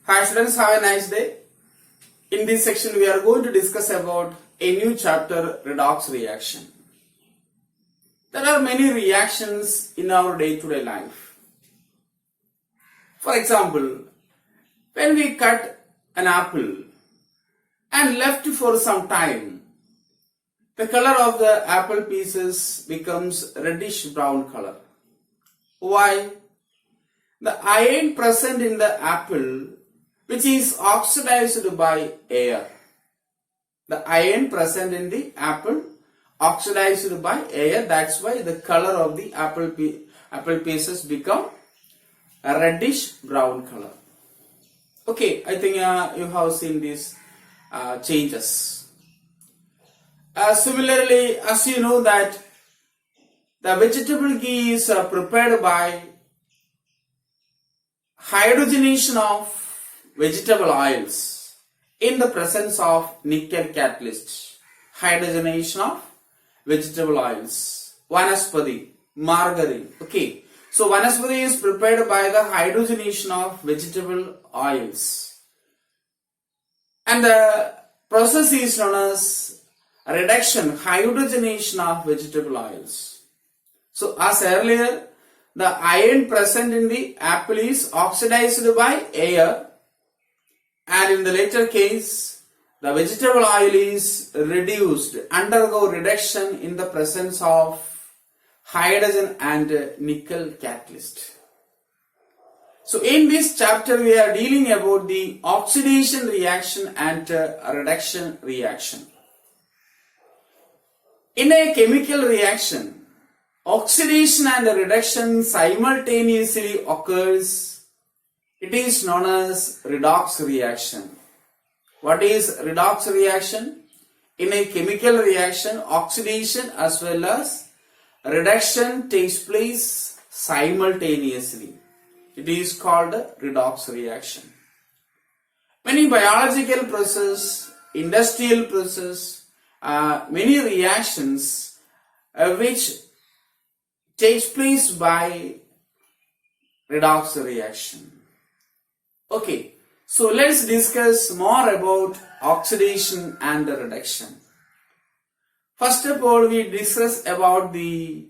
Hi students, have a nice day. In this section we are going to discuss about a new chapter, Redox Reaction. There are many reactions in our day-to-day life. For example, when we cut an apple and left for some time, the color of the apple pieces becomes reddish brown color. Why? The iron present in the apple, which is oxidized by air. The iron present in the apple oxidized by air, that's why the color of the apple pieces become a reddish brown color. Okay, I think you have seen these changes. Similarly, as you know that the vegetable ghee is prepared by hydrogenation of vegetable oils in the presence of nickel catalyst. Hydrogenation of vegetable oils. Vanaspati, margarine. Okay. So vanaspati is prepared by the hydrogenation of vegetable oils. And the process is known as reduction, hydrogenation of vegetable oils. So as earlier, the iron present in the apple is oxidized by air, and in the later case, the vegetable oil is reduced, undergo reduction in the presence of hydrogen and nickel catalyst. So in this chapter we are dealing about the oxidation reaction and reduction reaction. In a chemical reaction, oxidation and reduction simultaneously occurs. It is known as redox reaction. What is redox reaction? In a chemical reaction, oxidation as well as reduction takes place simultaneously. It is called redox reaction. Many biological process, industrial process, many reactions which takes place by redox reaction. Okay, so let's discuss more about oxidation and reduction. First of all, we discuss about the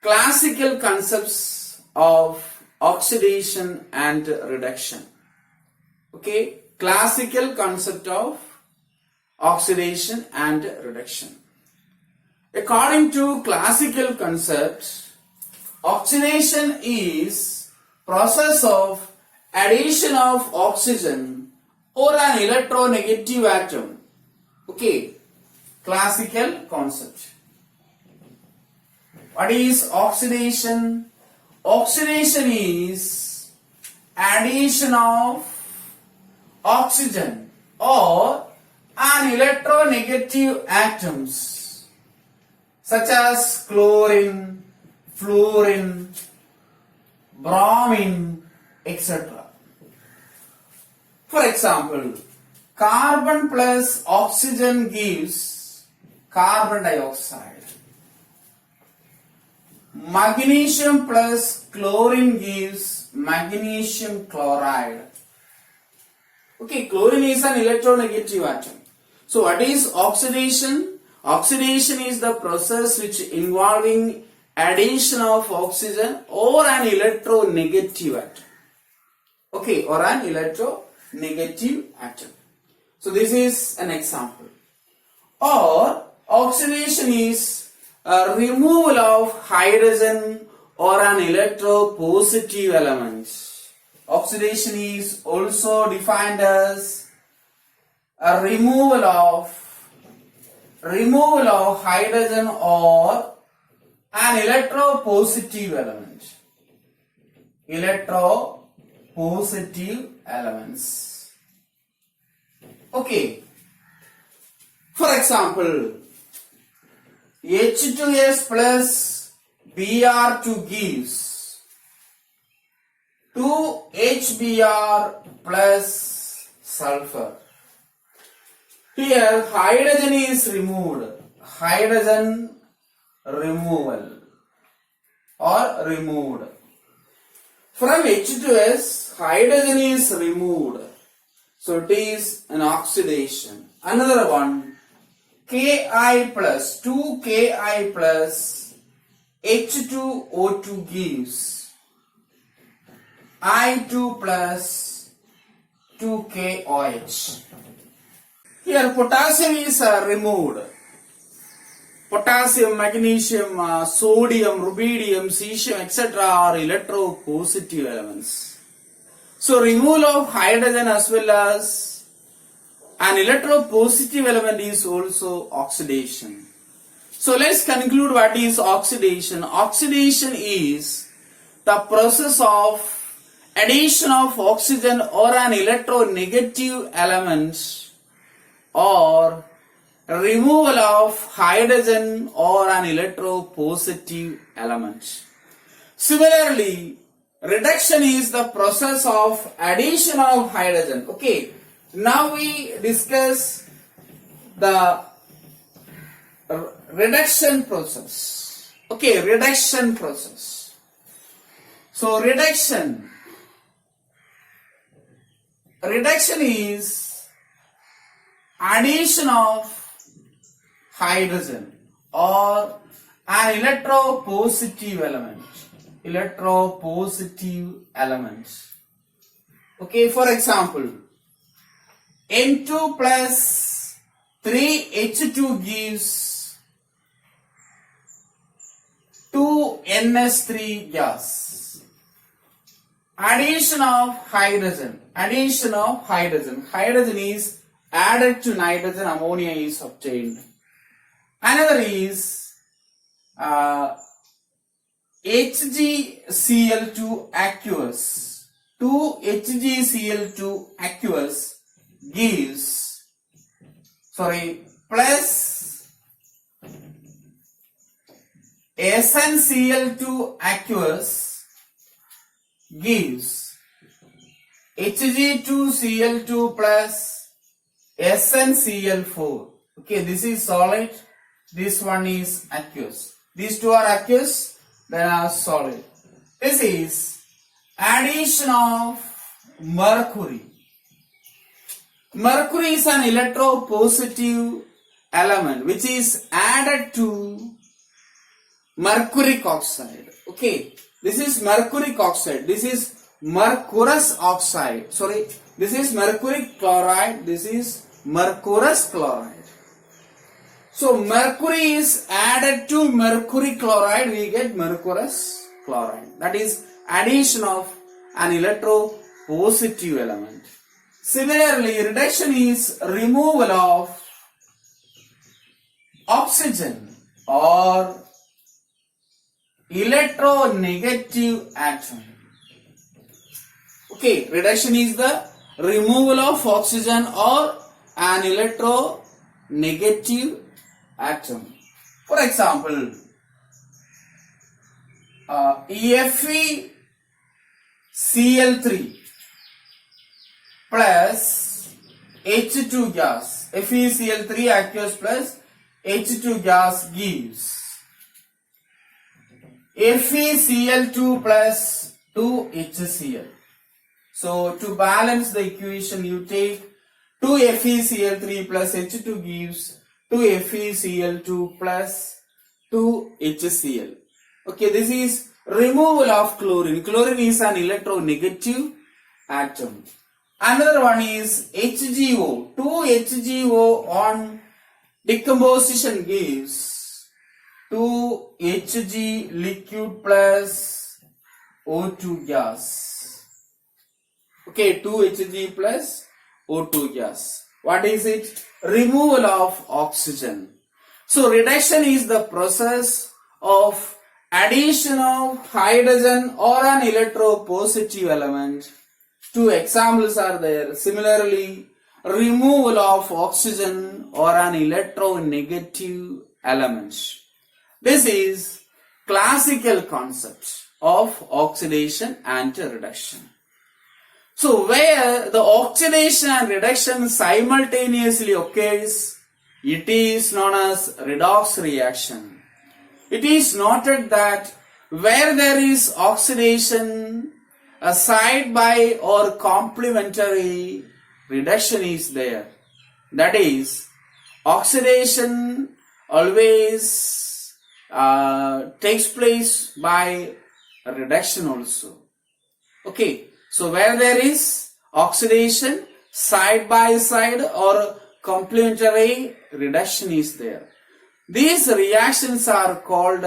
classical concepts of oxidation and reduction. Okay, classical concept of oxidation and reduction. According to classical concepts, oxidation is process of addition of oxygen or an electronegative atom. Okay, classical concept. What is oxidation? Oxidation is addition of oxygen or an electronegative atoms such as chlorine, fluorine, bromine, etc. For example, carbon plus oxygen gives carbon dioxide. Magnesium plus chlorine gives magnesium chloride. Okay, chlorine is an electronegative atom. So what is oxidation? Oxidation is the process which involving addition of oxygen or an electronegative atom. Okay, or an electronegative atom. So this is an example. Or oxidation is a removal of hydrogen or an electropositive element. Oxidation is also defined as a removal of hydrogen or an electropositive element. Electropositive elements. Okay. For example, H2S plus Br2 gives 2HBr plus sulfur. Here hydrogen is removed. Hydrogen removal or removed. From H2S, hydrogen is removed. So it is an oxidation. Another one, Ki plus 2Ki plus H2O2 gives I2 plus 2KOH. Here potassium is removed. Potassium, magnesium, sodium, rubidium, cesium, etc. are electropositive elements. So removal of hydrogen as well as an electropositive element is also oxidation. So let's conclude what is oxidation. Oxidation is the process of addition of oxygen or an electronegative element or removal of hydrogen or an electropositive element. Similarly, reduction is the process of addition of hydrogen. Okay, now we discuss the reduction process. Okay, reduction process. So reduction is addition of hydrogen or an electropositive element. Okay, for example, N2 plus 3H2 gives 2NS3 gas. Addition of hydrogen. Hydrogen is added to nitrogen, ammonia is obtained. Another is HgCl2 aqueous. 2HgCl2 aqueous gives plus SnCl2 aqueous gives Hg2Cl2 plus SnCl4. Okay, this is solid, this one is aqueous. These two are aqueous, they are solid. This is addition of mercury. Mercury is an electropositive element which is added to mercuric oxide. Okay, this is mercuric oxide. This is mercurous oxide. This is mercuric chloride. This is mercurous chloride. So mercury is added to mercury chloride, we get mercurous chloride. That is addition of an electropositive element. Similarly, reduction is removal of oxygen or electronegative atom. Okay, reduction is the removal of oxygen or an electronegative atom. For example, FeCl3 plus H2 gas. FeCl3 aqueous plus H2 gas gives FeCl2 plus 2HCl. So to balance the equation, you take 2 FeCl3 plus H2 gives 2 FeCl2 plus 2 HCl. Okay, this is removal of chlorine. Chlorine is an electronegative atom. Another one is HgO. 2 HgO on decomposition gives 2 Hg liquid plus O2 gas. Okay, 2 Hg plus O2 gas. What is it? Removal of oxygen. So reduction is the process of addition of hydrogen or an electropositive element. Two examples are there. Similarly, removal of oxygen or an electronegative element. This is classical concept of oxidation and reduction. So where the oxidation and reduction simultaneously occurs, it is known as redox reaction. It is noted that where there is oxidation a side by or complementary reduction is there. That is, oxidation always takes place by reduction also. Okay, so where there is oxidation, side by side or complementary reduction is there. These reactions are called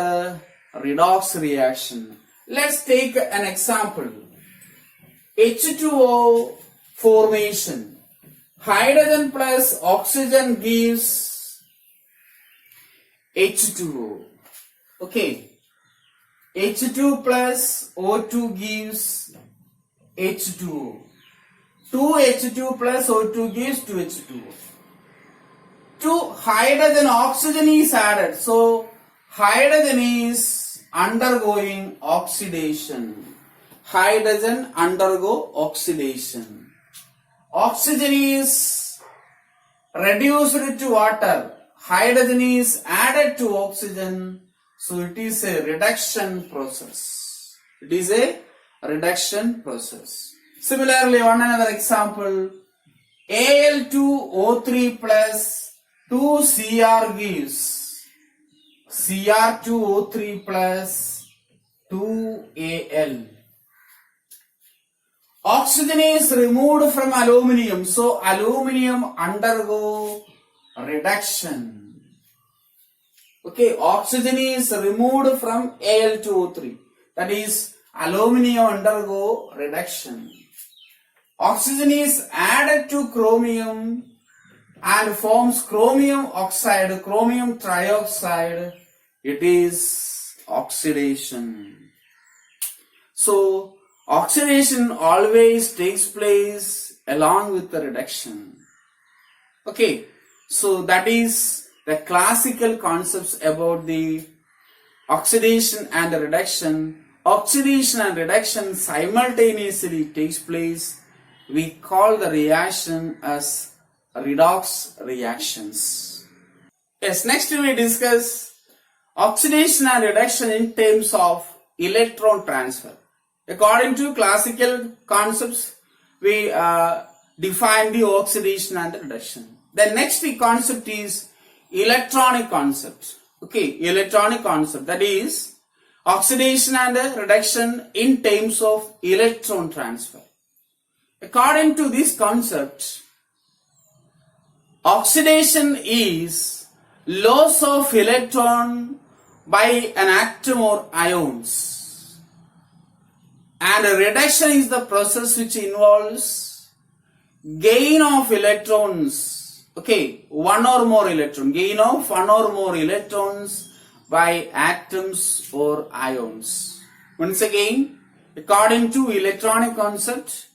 redox reaction. Let's take an example. H2O formation. Hydrogen plus oxygen gives H2O. Okay. H2 plus O2 gives H2O. 2H2 plus O2 gives 2H2O. To hydrogen, oxygen is added. So, hydrogen is undergoing oxidation. Hydrogen undergo oxidation. Oxygen is reduced to water. Hydrogen is added to oxygen. So, it is a reduction process. It is a reduction process. Similarly, one another example. Al2O3 plus 2Cr gives Cr2O3 plus 2Al. Oxygen is removed from aluminium, so aluminium undergo reduction. Okay, oxygen is removed from Al2O3, that is aluminium undergo reduction. Oxygen is added to chromium and forms chromium oxide, chromium trioxide. It is oxidation. So, oxidation always takes place along with the reduction. Okay, so that is the classical concepts about the oxidation and the reduction. Oxidation and reduction simultaneously takes place. We call the reaction as redox reactions. Yes, next we discuss oxidation and reduction in terms of electron transfer. According to classical concepts, we define the oxidation and the reduction. The next concept is electronic concept. Okay, electronic concept, that is oxidation and reduction in terms of electron transfer. According to this concept, oxidation is loss of electron by an atom or ions, and reduction is the process which involves gain of electrons. Okay, one or more electron, gain of one or more electrons by atoms or ions. Once again, according to electronic concept,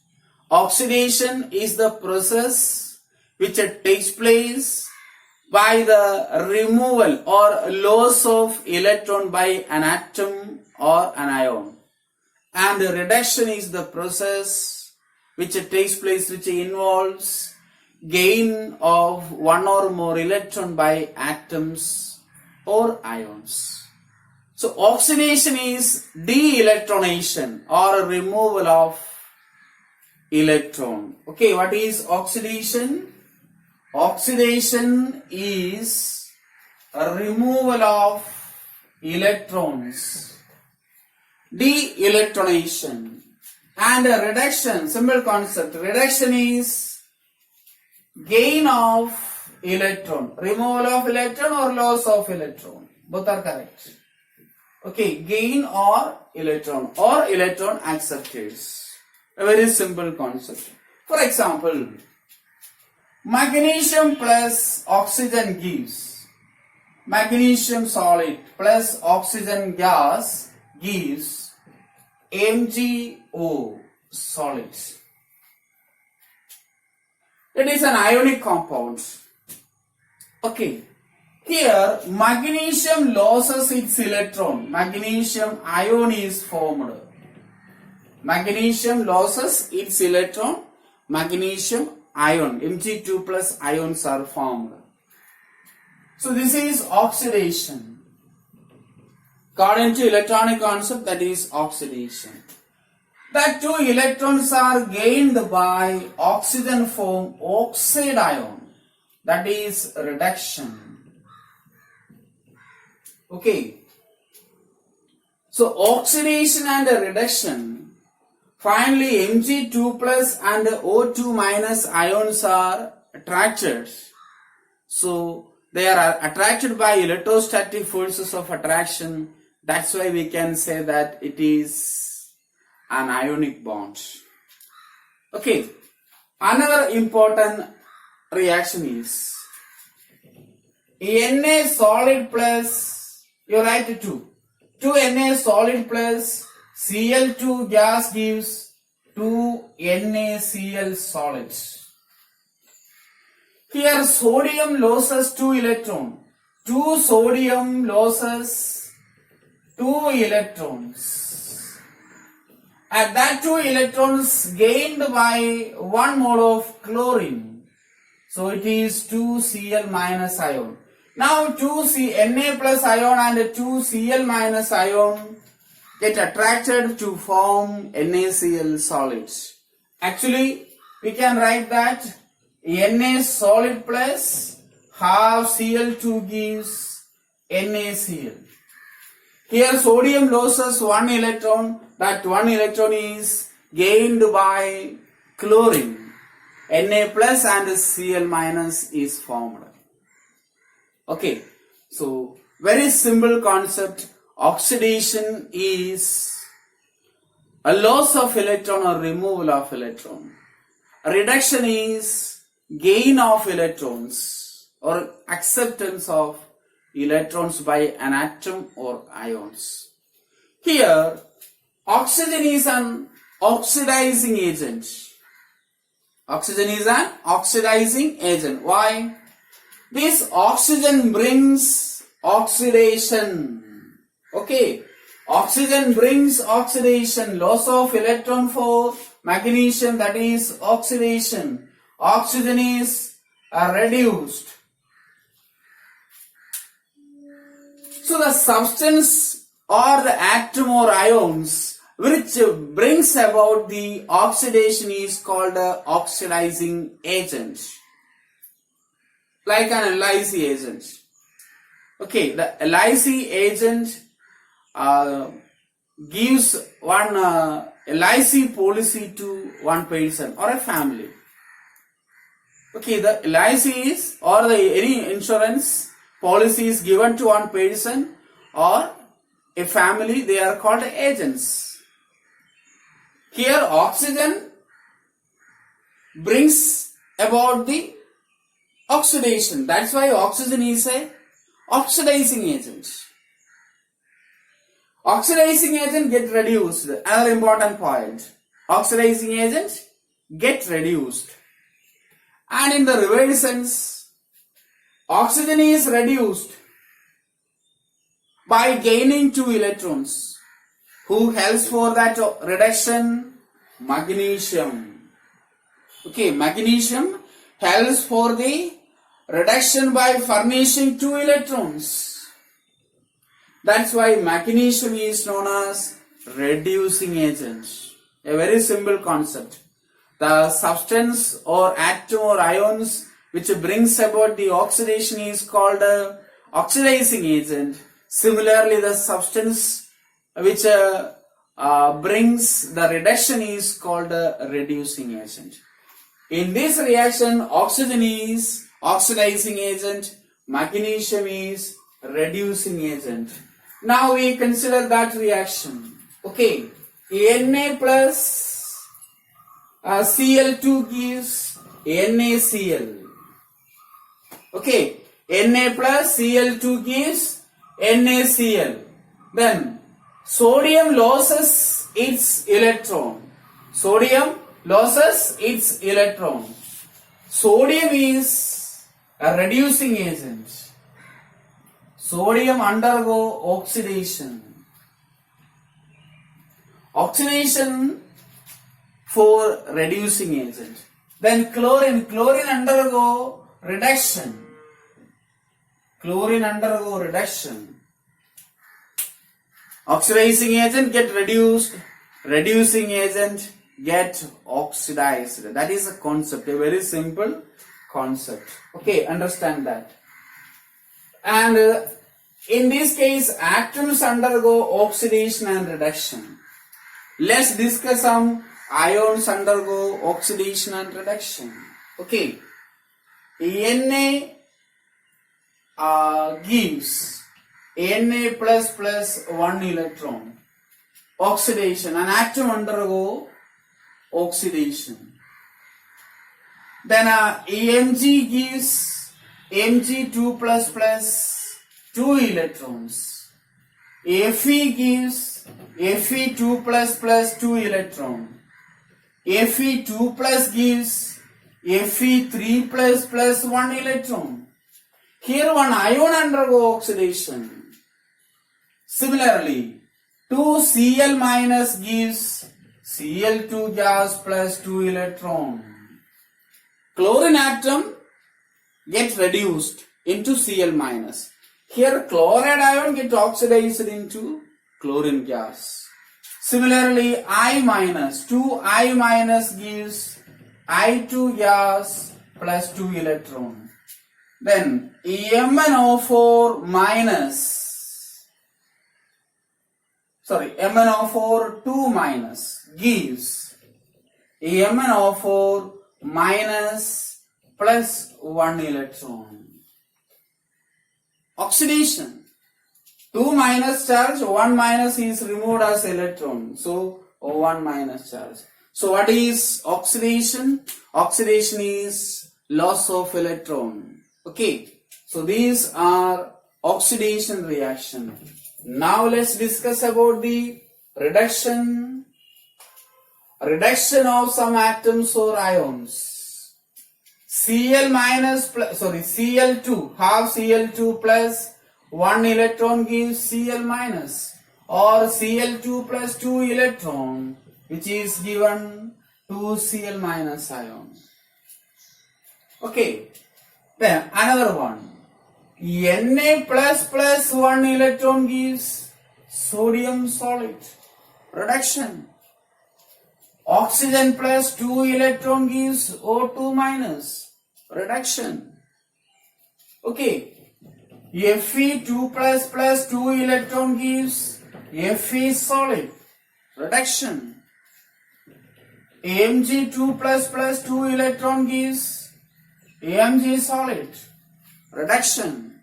oxidation is the process which takes place by the removal or loss of electron by an atom or an ion. And reduction is the process which takes place, which involves gain of one or more electron by atoms or ions. So oxidation is de-electronation or removal of electron. Okay, what is oxidation? Oxidation is a removal of electrons. De-electronation. And a reduction, simple concept. Reduction is gain of electron. Removal of electron or loss of electron. Both are correct. Okay, gain or electron acceptors. A very simple concept. For example, magnesium plus oxygen gives, magnesium solid plus oxygen gas gives MgO solid. It is an ionic compound. Okay. Here, magnesium loses its electron. Magnesium ion is formed. Magnesium loses its electron. Magnesium ion, Mg2 plus ions are formed. So this is oxidation. According to electronic concept, that is oxidation. that two electrons are gained by oxygen form oxide ion. That is reduction. Okay. So oxidation and reduction. Finally, Mg2 plus and O2 minus ions are attracted. So they are attracted by electrostatic forces of attraction. That's why we can say that it is an ionic bond. Okay. Another important reaction is Na solid plus, you write 2. 2Na solid plus Cl2 gas gives 2NaCl solid. Here sodium loses 2 electrons. 2 sodium loses 2 electrons. And that 2 electrons gained by 1 mole of chlorine. So it is 2Cl minus ion. Now 2Na plus ion and 2Cl minus ion get attracted to form NaCl solids. Actually, we can write that Na solid plus half Cl2 gives NaCl. Here sodium loses 1 electron. That 1 electron is gained by chlorine. Na plus and Cl minus is formed. Okay, so very simple concept. Oxidation is a loss of electron or removal of electron. Reduction is gain of electrons or acceptance of electrons by an atom or ions. Here, oxygen is an oxidizing agent. Oxygen is an oxidizing agent. Why? This oxygen brings oxidation. Okay. Oxygen brings oxidation. Loss of electron for magnesium, that is oxidation. Oxygen is reduced. So the substance or the atom or ions which brings about the oxidation is called a oxidizing agent. Like an LIC agent. Okay, the LIC agent gives one LIC policy to one person or a family. Okay, the LIC is or any insurance policy is given to one person or a family, they are called agents. Here oxygen brings about the oxidation. That's why oxygen is a oxidizing agent. Oxidizing agent get reduced. Another important point. Oxidizing agent get reduced. And in the reverse sense, oxygen is reduced by gaining 2 electrons. Who helps for that reduction? Magnesium. Okay, magnesium helps for the reduction by furnishing 2 electrons. That's why magnesium is known as reducing agent. A very simple concept. The substance or atom or ions which brings about the oxidation is called a oxidizing agent. Similarly, the substance which brings the reduction is called a reducing agent. In this reaction, oxygen is oxidizing agent, magnesium is reducing agent. Now we consider that reaction. Okay, Na plus Cl2 gives NaCl. Okay, Na plus Cl2 gives NaCl. Then sodium loses its electron. Sodium loses its electron. Sodium is a reducing agent. Sodium undergo oxidation. Oxidation for reducing agent. Then chlorine undergo reduction. Chlorine undergo reduction. Oxidizing agent get reduced. reducing agent get oxidized. That is a concept, a very simple concept. Okay, understand that. And in this case, atoms undergo oxidation and reduction. Let's discuss some ions undergo oxidation and reduction. Okay, Na gives Na plus 1 electron. Oxidation, an atom undergo oxidation. Then Mg gives Mg2 plus 2 electrons. Fe gives Fe2 plus 2 electron. Fe2 plus gives Fe3 plus 1 electron. Here one ion undergo oxidation. Similarly, 2Cl minus gives Cl2 gas plus 2 electron. Chlorine atom gets reduced into Cl minus. Here chloride ion gets oxidized into chlorine gas. Similarly, I minus, 2I minus gives I2 gas plus 2 electron. Then MnO4 minus, MnO4 2 minus gives MnO4 minus plus 1 electron. Oxidation. 2 minus charge, 1 minus is removed as electron. So 1 minus charge. So what is oxidation? Oxidation is loss of electron. Okay. So these are oxidation reaction. Now let's discuss about the reduction. Reduction of some atoms or ions. Cl2, half Cl2 plus 1 electron gives Cl minus, or Cl2 plus 2 electron, which is given to Cl minus ion. Okay, then another one. Na plus 1 electron gives sodium solid. Reduction. Oxygen plus 2 electron gives O2 minus. Reduction. Okay. Fe2 plus 2 electron gives Fe solid. Reduction. Mg2 plus 2 electron gives Mg solid. Reduction.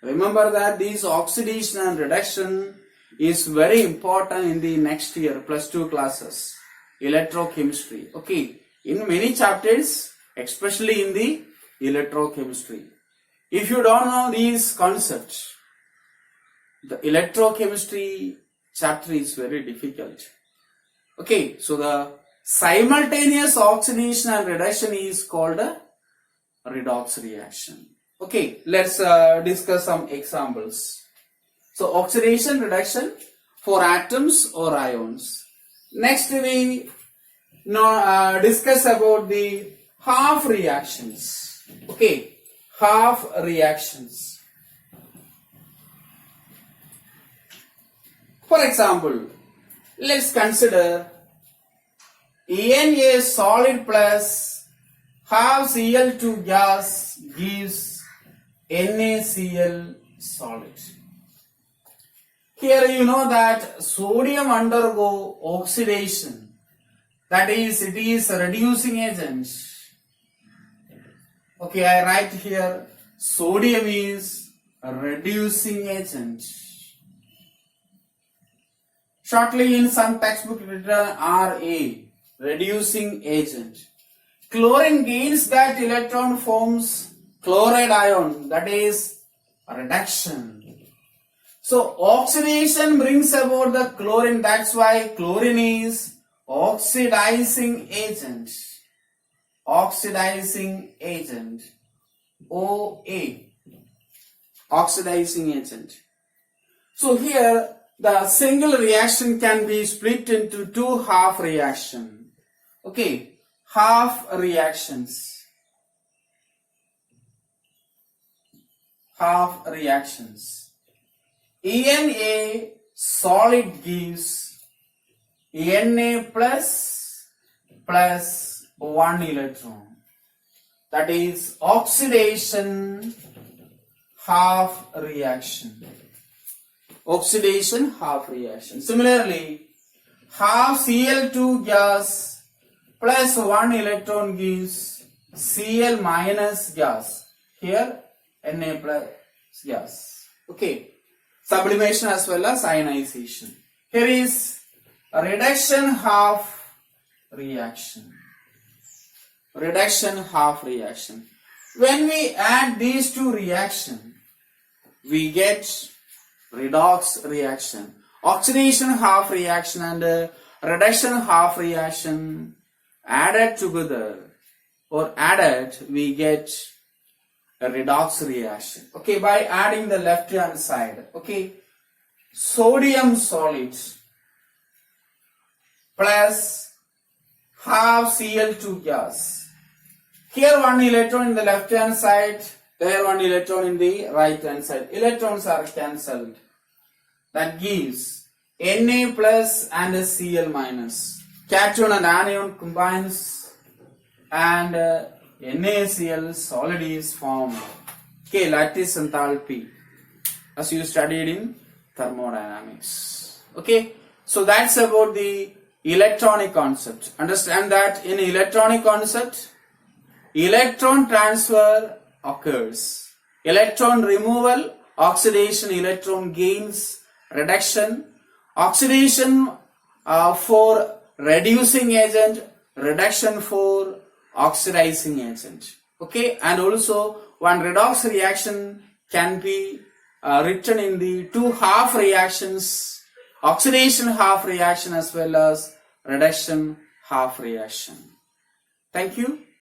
Remember that this oxidation and reduction is very important in the next year +2 classes. Electrochemistry. Okay. In many chapters, especially in the electrochemistry. If you don't know these concepts, the electrochemistry chapter is very difficult. Okay. So the simultaneous oxidation and reduction is called a redox reaction. Okay. Let's discuss some examples. So oxidation, reduction for atoms or ions. Next we discuss about the half reactions. Okay, half reactions. For example, let's consider Na solid plus half Cl2 gas gives NaCl solid. Here you know that sodium undergo oxidation. That is, it is a reducing agent. Okay, I write here sodium is a reducing agent. Shortly in some textbook written Ra, reducing agent. Chlorine gains that electron, forms chloride ion, that is reduction. So oxidation brings about the chlorine, that's why chlorine is oxidizing agent. Oxidizing agent. OA. Oxidizing agent. So here the single reaction can be split into two half reaction. Okay, half reactions. Half reactions. Na solid gives Na plus 1 electron. That is oxidation half reaction. Oxidation half reaction. Similarly, half Cl2 gas plus 1 electron gives Cl minus gas. Here Na plus gas. Okay. Sublimation as well as ionization. Here is a reduction half reaction. Reduction half reaction. When we add these two reactions, we get redox reaction. Oxidation half reaction and reduction half reaction added together or added, we get a redox reaction. Okay, by adding the left hand side. Okay, sodium solid plus half Cl2 gas. Here 1 electron in the left hand side, there 1 electron in the right hand side. Electrons are cancelled. That gives Na plus and Cl minus. Cation and anion combines and NaCl solid is formed. Okay, lattice enthalpy as you studied in thermodynamics. Okay, so that's about the electronic concept. Understand that in electronic concept, electron transfer occurs. Electron removal, oxidation, electron gains, reduction, oxidation for reducing agent, reduction for oxidizing agent. Okay, and also one redox reaction can be written in the two half reactions, oxidation half reaction as well as reduction half reaction. Thank you.